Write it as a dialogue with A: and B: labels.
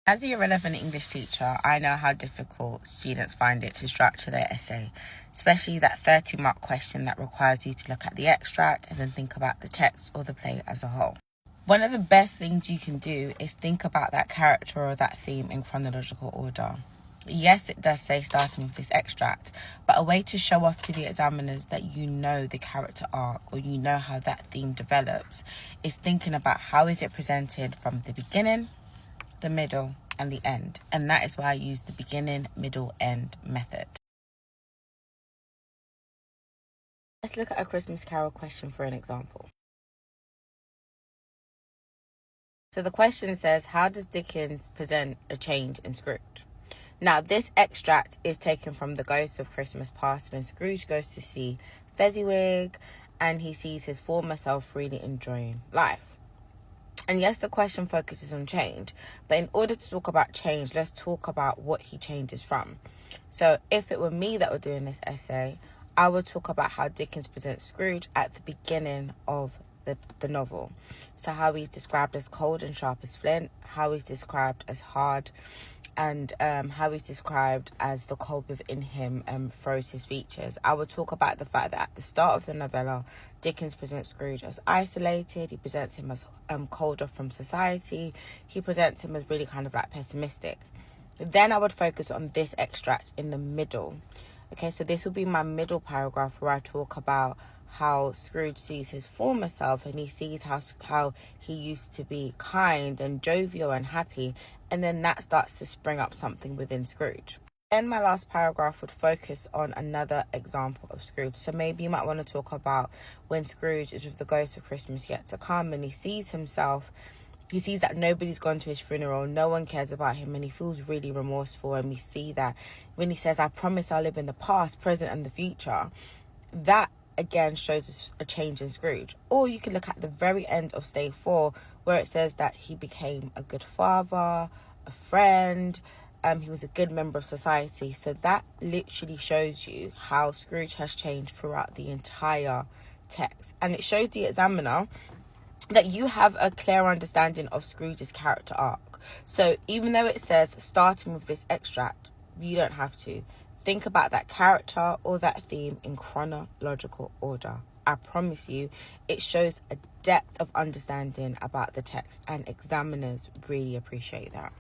A: As a Year 11 English teacher, I know how difficult students find it to structure their essay, especially that 30-mark question that requires you to look at the extract and then think about the text or the play as a whole. One of the best things you can do is think about that character or that theme in chronological order. Yes, it does say starting with this extract, but a way to show off to the examiners that you know the character arc or you know how that theme develops is thinking about how is it presented from the beginning, the middle, and the end. And that is why I use the beginning, middle, end method. Let's look at a Christmas Carol question for an example. So the question says, how does Dickens present a change in Scrooge? Now, this extract is taken from The Ghost of Christmas Past when Scrooge goes to see Fezziwig and he sees his former self really enjoying life. And yes, the question focuses on change, but in order to talk about change, let's talk about what he changes from. So if it were me that were doing this essay, I would talk about how Dickens presents Scrooge at the beginning of the novel. So how he's described as cold and sharp as flint, how he's described as hard, and how he's described as the cold within him froze his features. I would talk about the fact that at the start of the novella, Dickens presents Scrooge as isolated. He presents him as cold off from society. He presents him as really kind of like pessimistic. Then I would focus on this extract in the middle. Okay, so this will be my middle paragraph where I talk about how Scrooge sees his former self and he sees how he used to be kind and jovial and happy, and then that starts to spring up something within Scrooge. Then my last paragraph would focus on another example of Scrooge. So maybe you might want to talk about when Scrooge is with the ghost of Christmas yet to come and he sees himself. He sees that nobody's gone to his funeral, no one cares about him, and he feels really remorseful. And we see that when he says, I promise I'll live in the past, present, and the future, that again shows us a change in Scrooge. Or you can look at the very end of Stay 4, where it says that he became a good father, a friend, he was a good member of society. So that literally shows you how Scrooge has changed throughout the entire text. And it shows the examiner that you have a clear understanding of Scrooge's character arc. So even though it says starting with this extract, you don't have to. Think about that character or that theme in chronological order. I promise you, it shows a depth of understanding about the text, and examiners really appreciate that.